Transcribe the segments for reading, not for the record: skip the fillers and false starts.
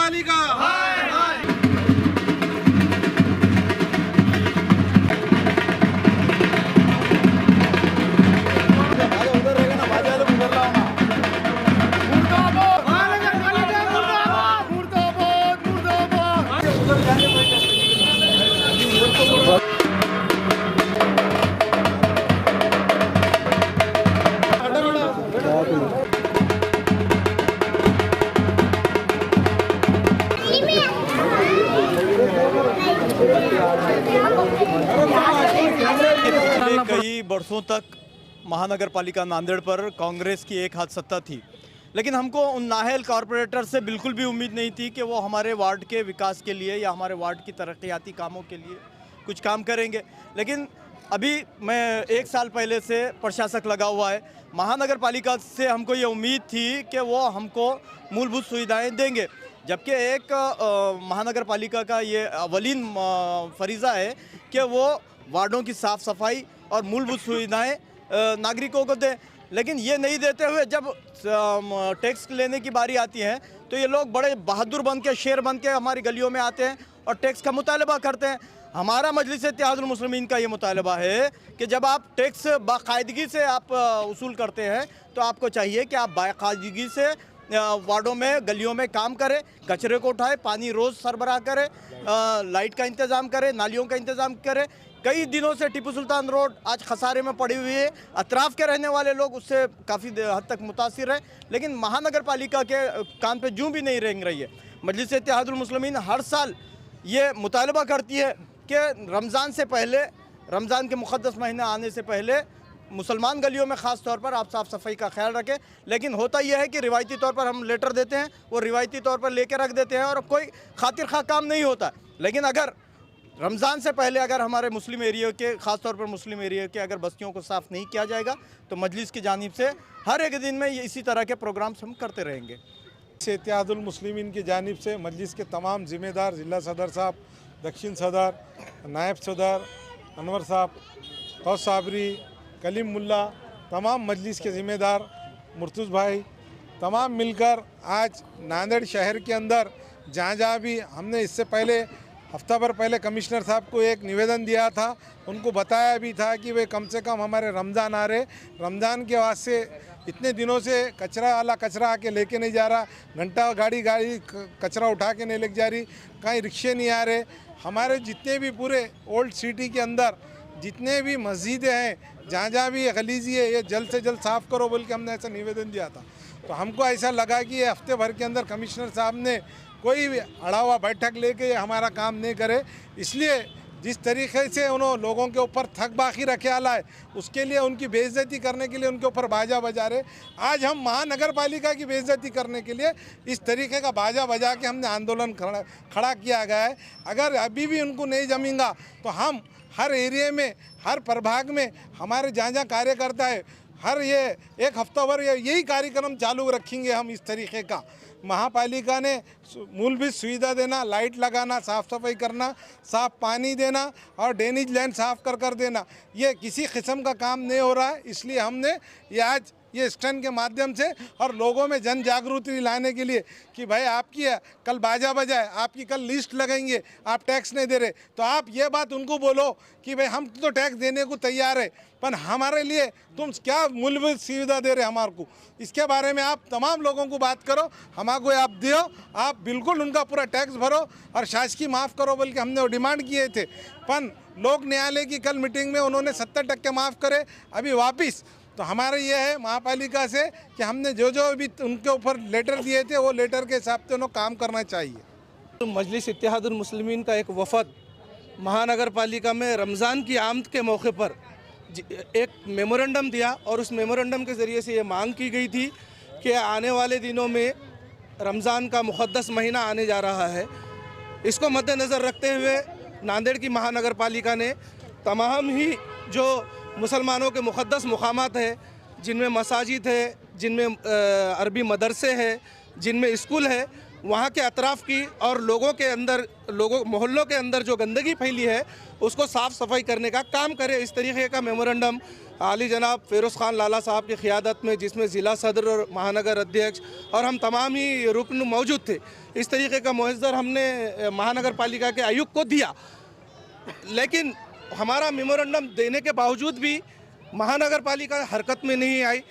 पालिका। कई वर्षों तक महानगर पालिका नांदेड़ पर कांग्रेस की एक हाथ सत्ता थी, लेकिन हमको उन नाहल कॉरपोरेटर से बिल्कुल भी उम्मीद नहीं थी कि वो हमारे वार्ड के विकास के लिए या हमारे वार्ड की तरक्याती कामों के लिए कुछ काम करेंगे। लेकिन अभी मैं 1 साल पहले से प्रशासक लगा हुआ है, महानगर पालिका से हमको ये उम्मीद थी कि वो हमको मूलभूत सुविधाएं देंगे, जबकि एक महानगर पालिका का ये अवलीन फरीज़ा है कि वो वार्डों की साफ़ सफाई और मूलभूत सुविधाएं नागरिकों को दें। लेकिन ये नहीं देते हुए जब टैक्स लेने की बारी आती है तो ये लोग बड़े बहादुर बन के, शेर बन के हमारी गलियों में आते हैं और टैक्स का मुतालबा करते हैं। हमारा मजलिस इत्तेहादुल मुस्लिमीन का ये मुतालबा है कि जब आप टैक्स बाकायदगी से आप वसूल करते हैं तो आपको चाहिए कि आप बाकायदगी से वार्डों में, गलियों में काम करें, कचरे को उठाएं, पानी रोज़ सरबराह करें, लाइट का इंतज़ाम करें, नालियों का इंतज़ाम करें। कई दिनों से टिपू सुल्तान रोड आज खसारे में पड़ी हुई है, अतराफ़ के रहने वाले लोग उससे काफ़ी हद तक मुतासिर हैं, लेकिन महानगर पालिका के कान पे जूं भी नहीं रेंग रही है। मजलिस इत्तेहादुल मुस्लिमीन हर साल ये मुतालबा करती है कि रमज़ान से पहले, रमज़ान के मुक़द्दस महीना आने से पहले मुसलमान गलियों में ख़ास तौर पर आप साफ़ सफाई का ख्याल रखें। लेकिन होता यह है कि रिवायती तौर पर हम लेटर देते हैं, वो रिवायती तौर पर लेके रख देते हैं और कोई खातिर खा काम नहीं होता। लेकिन अगर रमज़ान से पहले अगर हमारे मुस्लिम एरिया के, ख़ास तौर पर मुस्लिम एरिया के अगर बस्तियों को साफ़ नहीं किया जाएगा तो मजलिस की जानिब से हर एक दिन में इसी तरह के प्रोग्राम्स हम करते रहेंगे। इत्तेहादुल मुस्लिमीन की जानिब से मजलिस के तमाम ज़िम्मेदार, ज़िला सदर साहब, दक्षिण सदर, नायब सदर, अनवर साहब, गौस साबरी, कलीम मुल्ला, तमाम मजलिस के ज़िम्मेदार, मुर्तुज़ भाई, तमाम मिलकर आज नांदेड़ शहर के अंदर जहाँ जहाँ भी हमने इससे पहले हफ्ता भर पहले कमिश्नर साहब को एक निवेदन दिया था, उनको बताया भी था कि वे कम से कम हमारे रमज़ान आ रहे, रमज़ान के वास्ते इतने दिनों से कचरा वाला कचरा आके लेके नहीं जा रहा, घंटा गाड़ी कचरा उठा के नहीं लेके जा रही, कहीं रिक्शे नहीं आ रहे। हमारे जितने भी पूरे ओल्ड सिटी के अंदर जितने भी मस्जिदें हैं, जहाँ जहाँ भी गलीजी है, ये जल्द से जल्द साफ़ करो बोल के हमने ऐसा निवेदन दिया था। तो हमको ऐसा लगा कि ये हफ्ते भर के अंदर कमिश्नर साहब ने कोई भी अड़ा हुआ बैठक लेके हमारा काम नहीं करे, इसलिए जिस तरीके से उन्होंने लोगों के ऊपर थक बाकी रखे आला है, उसके लिए उनकी बेइज्जती करने के लिए उनके ऊपर बाजा बजा रहे। आज हम महानगर पालिका की बेइज्जती करने के लिए इस तरीके का बाजा बजा के हमने आंदोलन खड़ा किया गया है। अगर अभी भी उनको नहीं जमेगा तो हम हर एरिया में, हर प्रभाग में हमारे जहाँ जहाँ कार्यकर्ता है, हर ये एक हफ्ता भर यही कार्यक्रम चालू रखेंगे हम। इस तरीके का महापालिका ने मूलभूत सुविधा देना, लाइट लगाना, साफ़ सफाई करना, साफ़ पानी देना और ड्रेनेज लाइन साफ़ कर देना, ये किसी किस्म का काम नहीं हो रहा है। इसलिए हमने ये आज ये स्टैंड के माध्यम से और लोगों में जन जागृति लाने के लिए कि भाई आपकी कल बाजा बजाए, आपकी कल लिस्ट लगाएंगे, आप टैक्स नहीं दे रहे, तो आप ये बात उनको बोलो कि भाई हम तो टैक्स देने को तैयार है, पर हमारे लिए तुम क्या मूलभूत सुविधा दे रहे हमारे को, इसके बारे में आप तमाम लोगों को बात करो, हमारे को आप दियो, आप बिल्कुल उनका पूरा टैक्स भरो और शासकीय माफ़ करो बोल के हमने वो डिमांड किए थे। पर लोक न्यायालय की कल मीटिंग में उन्होंने 70% माफ़ करे अभी वापस। तो हमारा ये है महापालिका से कि हमने जो भी उनके ऊपर लेटर दिए थे वो लेटर के हिसाब से उन्हें काम करना चाहिए। तो मजलिस इत्तेहादुल मुस्लिमीन का एक वफ़द महानगर पालिका में रमज़ान की आमद के मौके पर एक मेमोरेंडम दिया और उस मेमोरेंडम के ज़रिए से ये मांग की गई थी कि आने वाले दिनों में रमज़ान का मुक़द्दस महीना आने जा रहा है, इसको मद्देनज़र रखते हुए नांदेड़ की महानगर पालिका ने तमाम ही जो मुसलमानों के मुक़द्दस मुक़ामात है, जिनमें मसाजिद है, जिनमें अरबी मदरसे हैं, जिनमें स्कूल है, वहाँ के अतराफ़ की और लोगों मोहल्लों के अंदर जो गंदगी फैली है उसको साफ़ सफाई करने का काम करे। इस तरीके का मेमोरेंडम आली जनाब फ़िरोज़ ख़ान लाला साहब की क़ियादत में, जिसमें ज़िला सदर और महानगर अध्यक्ष और हम तमाम ही रुकन मौजूद थे, इस तरीके का मुहज़्ज़र हमने महानगर पालिका के आयुक्त को दिया। लेकिन हमारा मेमोरेंडम देने के बावजूद भी महानगर पालिका हरकत में नहीं आई।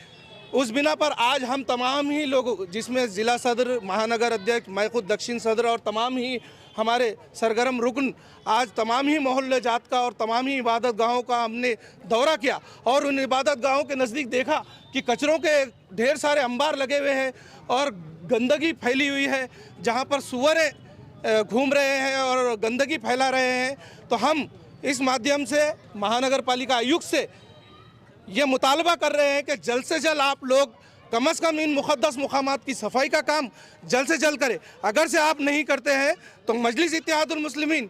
उस बिना पर आज हम तमाम ही लोग, जिसमें ज़िला सदर, महानगर अध्यक्ष, मैं खुद दक्षिण सदर और तमाम ही हमारे सरगर्म रुकन, आज तमाम ही मोहल्ले जात का और तमाम ही इबादत गाहों का हमने दौरा किया और उन इबादत गाहों के नज़दीक देखा कि कचरों के ढेर सारे अंबार लगे हुए हैं और गंदगी फैली हुई है, जहाँ पर सुअरें घूम रहे हैं और गंदगी फैला रहे हैं। तो हम इस माध्यम से महानगर पालिका आयुक्त से ये मुतालबा कर रहे हैं कि जल्द से जल्द आप लोग कम से कम इन मुक़द्दस मुक़ामात की सफाई का काम जल्द से जल्द करें। अगर से आप नहीं करते हैं तो मजलिस इत्तेहादुल मुस्लिमीन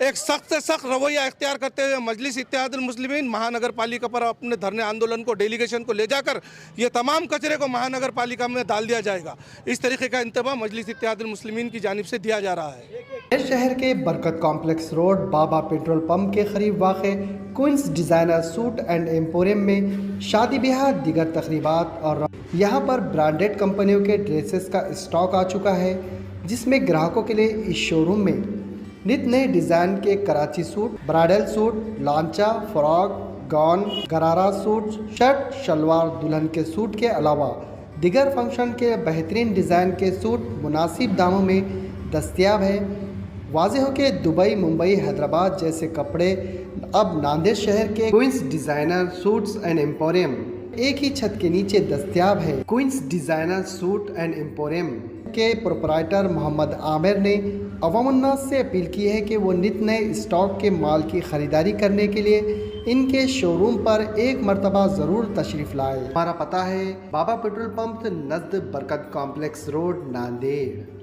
एक सख्त से सख्त रवैया इख्तियार करते हुए मजलिस इत्तेहादुल मुस्लिमीन महानगर पालिका पर अपने धरने आंदोलन को, डेलीगेशन को ले जाकर ये तमाम कचरे को महानगर पालिका में डाल दिया जाएगा। इस तरीके का इंतबाह मजलिस इत्तेहादुल मुस्लिमीन की जानिब से दिया जा रहा है। शहर के Barkat complex road Baba petrol pump के करीब वाक़े queens designer suit and emporium में शादी ब्याह, दीगर तकरीबात और यहाँ पर ब्रांडेड कंपनियों के ड्रेसेस का स्टॉक आ चुका है, जिसमें ग्राहकों के लिए इस शोरूम में नित नए डिज़ाइन के Karachi suit, bridal suit, lancha, frock, gown, gharara suit, shirt, shalwar, दुल्हन के सूट के अलावा दिगर फंक्शन के बेहतरीन डिज़ाइन के सूट मुनासिब दामों में दस्तयाब है। वाज़ेह हो कि दुबई, मुंबई, हैदराबाद जैसे कपड़े अब नांदेड़ शहर के queens designer suits and emporium एक ही छत के नीचे दस्तयाब है। Queens designer suit and emporium के प्रोपराइटर मोहम्मद आमिर ने अवामुन्नास से अपील की है कि वो नित नए स्टॉक के माल की ख़रीदारी करने के लिए इनके शोरूम पर एक मरतबा ज़रूर तशरीफ़ लाए। हमारा पता है बाबा पेट्रोल पंप नज़द बरकत कॉम्प्लेक्स रोड, नांदेड़।